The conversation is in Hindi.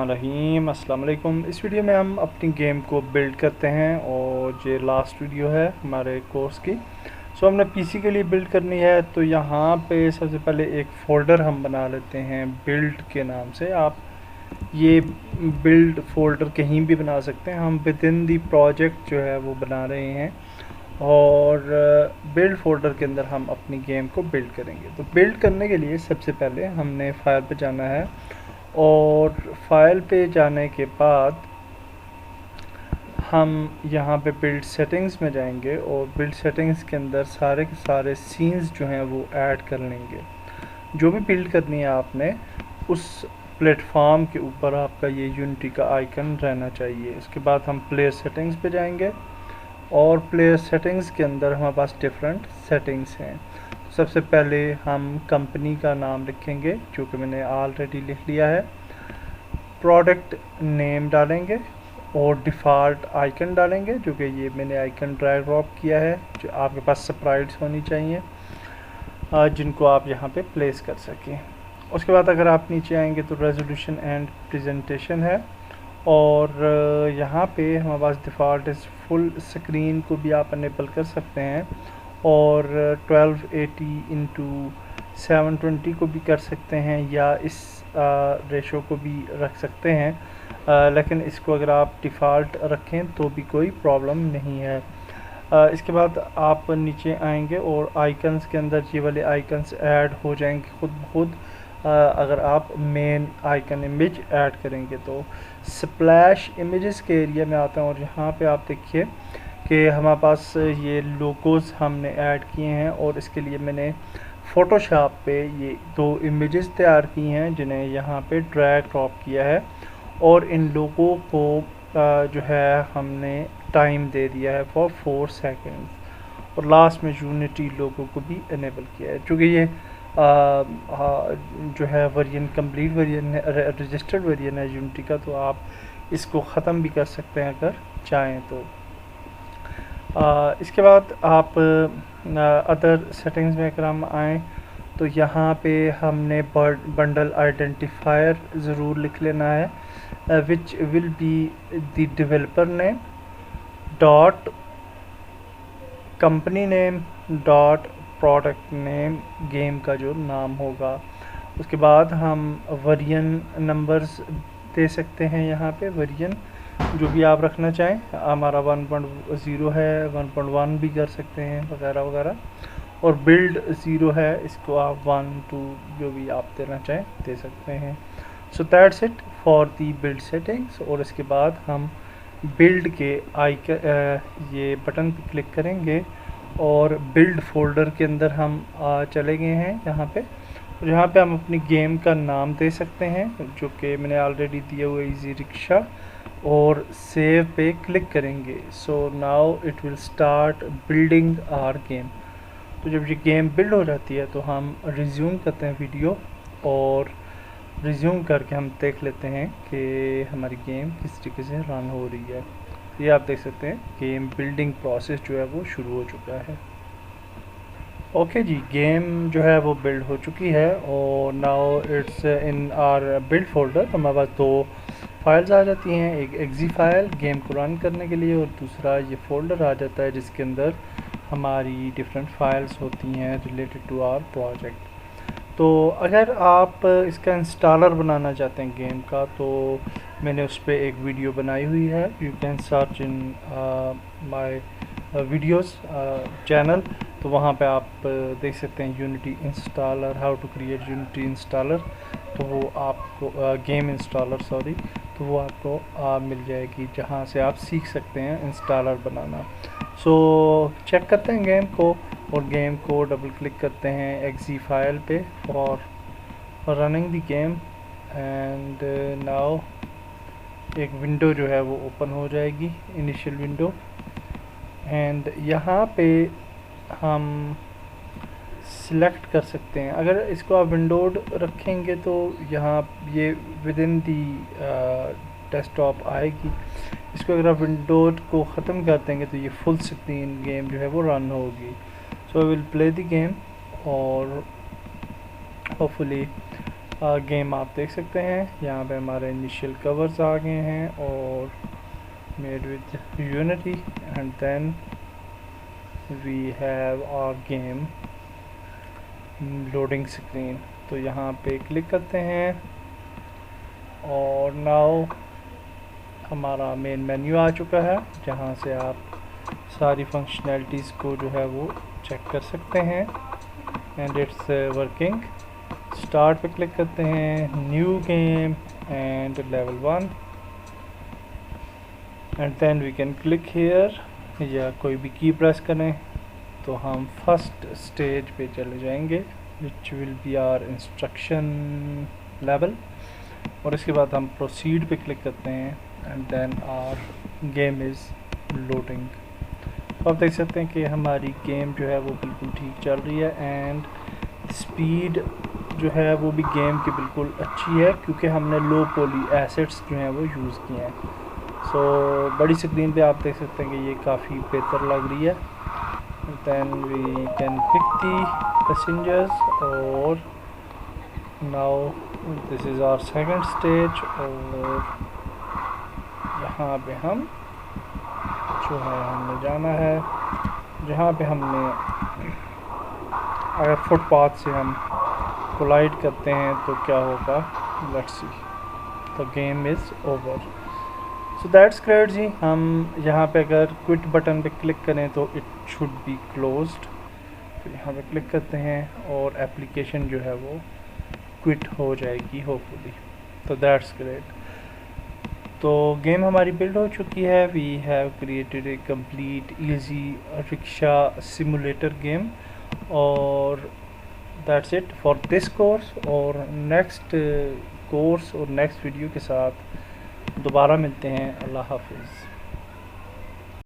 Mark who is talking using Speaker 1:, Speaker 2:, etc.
Speaker 1: रहीम अस्सलाम वालेकुम। इस वीडियो में हम अपनी गेम को बिल्ड करते हैं और ये लास्ट वीडियो है हमारे कोर्स की। हमने पीसी के लिए बिल्ड करनी है, तो यहाँ पे सबसे पहले एक फ़ोल्डर हम बना लेते हैं बिल्ड के नाम से। आप ये बिल्ड फ़ोल्डर कहीं भी बना सकते हैं, हम विद इन दी प्रोजेक्ट जो है वो बना रहे हैं और बिल्ड फ़ोल्डर के अंदर हम अपनी गेम को बिल्ड करेंगे। तो बिल्ड करने के लिए सबसे पहले हमने फाइल पे जाना है और फाइल पे जाने के बाद हम यहाँ पे बिल्ड सेटिंग्स में जाएंगे और बिल्ड सेटिंग्स के अंदर सारे के सारे सीन्स जो हैं वो ऐड कर लेंगे। जो भी बिल्ड करनी है आपने, उस प्लेटफॉर्म के ऊपर आपका ये यूनिटी का आइकन रहना चाहिए। इसके बाद हम प्लेयर सेटिंग्स पे जाएंगे और प्लेयर सेटिंग्स के अंदर हमारे पास डिफरेंट सेटिंग्स हैं। सबसे पहले हम कंपनी का नाम लिखेंगे, जो कि मैंने ऑलरेडी लिख लिया है। प्रोडक्ट नेम डालेंगे और डिफ़ॉल्ट आइकन डालेंगे, जो कि ये मैंने आइकन ड्रैग ड्रॉप किया है। जो आपके पास स्प्राइट्स होनी चाहिए जिनको आप यहाँ पे प्लेस कर सकें। उसके बाद अगर आप नीचे आएंगे तो रेजोल्यूशन एंड प्रेजेंटेशन है और यहाँ पे हमारे पास डिफ़ॉल्ट इस फुल स्क्रीन को भी आप अनेबल कर सकते हैं और 1280x720 को भी कर सकते हैं या इस रेशो को भी रख सकते हैं, लेकिन इसको अगर आप डिफ़ॉल्ट रखें तो भी कोई प्रॉब्लम नहीं है। इसके बाद आप नीचे आएंगे और आइकन्स के अंदर ये वाले आइकन्स ऐड हो जाएंगे खुद ब खुद अगर आप मेन आइकन इमेज ऐड करेंगे। तो स्प्लैश इमेजेस के एरिया में आता हूँ और यहाँ पे आप देखिए कि हमारे पास ये लोगोस हमने ऐड किए हैं और इसके लिए मैंने फ़ोटोशॉप पे ये दो इमेजेस तैयार की हैं जिन्हें यहाँ पे ड्रैग ड्रॉप किया है और इन लोगों को जो है हमने टाइम दे दिया है फॉर 4 सेकेंड्स और लास्ट में यूनिटी लोगों को भी इनेबल किया है। चूँकि ये जो है वर्जन कंप्लीट वर्जन है, रजिस्टर्ड वर्जन है यूनिटी का, तो आप इसको ख़त्म भी कर सकते हैं अगर चाहें तो। इसके बाद आप अदर सेटिंग्स में अगर हम आएँ तो यहाँ पे हमने बंडल आइडेंटिफायर ज़रूर लिख लेना है, विच will be the developer name dot company name dot product name, game का जो नाम होगा। उसके बाद हम वर्जन नंबर्स दे सकते हैं, यहाँ पे वर्जन जो भी आप रखना चाहें। हमारा 1.0 है, 1.1 भी कर सकते हैं वगैरह वगैरह, और बिल्ड 0 है, इसको आप 1 2 जो भी आप देना चाहें दे सकते हैं। So that's it for the build settings. और इसके बाद हम बिल्ड के ये बटन पे क्लिक करेंगे और बिल्ड फोल्डर के अंदर हम चले गए हैं यहाँ पे, और यहाँ पे हम अपनी गेम का नाम दे सकते हैं जो कि मैंने ऑलरेडी दिया हुआ इजी रिक्शा, और सेव पे क्लिक करेंगे। So now it will start building our game. तो जब ये गेम बिल्ड हो जाती है तो हम रिज्यूम करते हैं वीडियो और रिज्यूम करके हम देख लेते हैं कि हमारी गेम किस तरीके से रन हो रही है। ये आप देख सकते हैं गेम बिल्डिंग प्रोसेस जो है वो शुरू हो चुका है। ओके जी, गेम जो है वो बिल्ड हो चुकी है और now it's in our build folder. हमारे पास दो फाइल्स आ जाती हैं, एक एक्जी फाइल गेम को रन करने के लिए और दूसरा ये फोल्डर आ जाता है जिसके अंदर हमारी डिफरेंट फाइल्स होती हैं रिलेटेड टू आवर प्रोजेक्ट। तो अगर आप इसका इंस्टॉलर बनाना चाहते हैं गेम का, तो मैंने उस पर एक वीडियो बनाई हुई है। You can search in my videos channel, तो वहाँ पे आप देख सकते हैं Unity installer, how to create Unity installer. तो वो आपको गेम इंस्टॉलर सॉरी, तो वो आपको मिल जाएगी जहाँ से आप सीख सकते हैं इंस्टॉलर बनाना। सो चेक करते हैं गेम को और गेम को डबल क्लिक करते हैं एक्जी फाइल पे और running the game, and now एक विंडो जो है वो ओपन हो जाएगी, इनिशियल विंडो। एंड यहाँ पे हम सिलेक्ट कर सकते हैं। अगर इसको आप विंडोड रखेंगे तो यहाँ ये विद इन दी डेस्कटॉप आएगी। इसको अगर आप विंडोड को ख़त्म कर देंगे तो ये फुल स्क्रीन गेम जो है वो रन होगी। So I will play the game और होपफुली गेम आप देख सकते हैं। यहाँ पे हमारे इनिशियल कवर्स आ गए हैं और made with Unity and then we have our game loading screen. तो यहाँ पे क्लिक करते हैं और नाउ हमारा मेन मेन्यू आ चुका है, जहाँ से आप सारी फंक्शनैलिटीज़ को जो है वो चेक कर सकते हैं एंड इट्स वर्किंग। स्टार्ट पे क्लिक करते हैं, new game and level 1 and then we can click here, या कोई भी की प्रेस करें तो हम फर्स्ट स्टेज पे चले जाएंगे which will be our instruction level, और इसके बाद हम प्रोसीड पे क्लिक करते हैं and then our game is loading. तो आप देख सकते हैं कि हमारी गेम जो है वो बिल्कुल ठीक चल रही है एंड स्पीड जो है वो भी गेम की बिल्कुल अच्छी है, क्योंकि हमने लो पॉली एसेट्स जो हैं वो यूज़ किए हैं। सो बड़ी स्क्रीन पे आप देख सकते हैं कि ये काफ़ी बेहतर लग रही है। Then we can pick the passengers और now this is our second stage, और यहाँ पे हम जो है हमने जाना है, जहाँ पे हमने अगर फुटपाथ से हम कोलाइड करते हैं तो क्या होगा, let's see. The game is over. So that's great जी। हम यहाँ पे अगर क्विट बटन पे क्लिक करें तो इट शुड बी क्लोज्ड। तो यहाँ पे क्लिक करते हैं और एप्लीकेशन जो है वो क्विट हो जाएगी होपफुली। तो दैट्स ग्रेट। तो गेम हमारी बिल्ड हो चुकी है। We have created a complete easy rickshaw simulator game, और that's it for this course. और नेक्स्ट कोर्स और नेक्स्ट वीडियो के साथ दोबारा मिलते हैं। अल्लाह हाफिज़।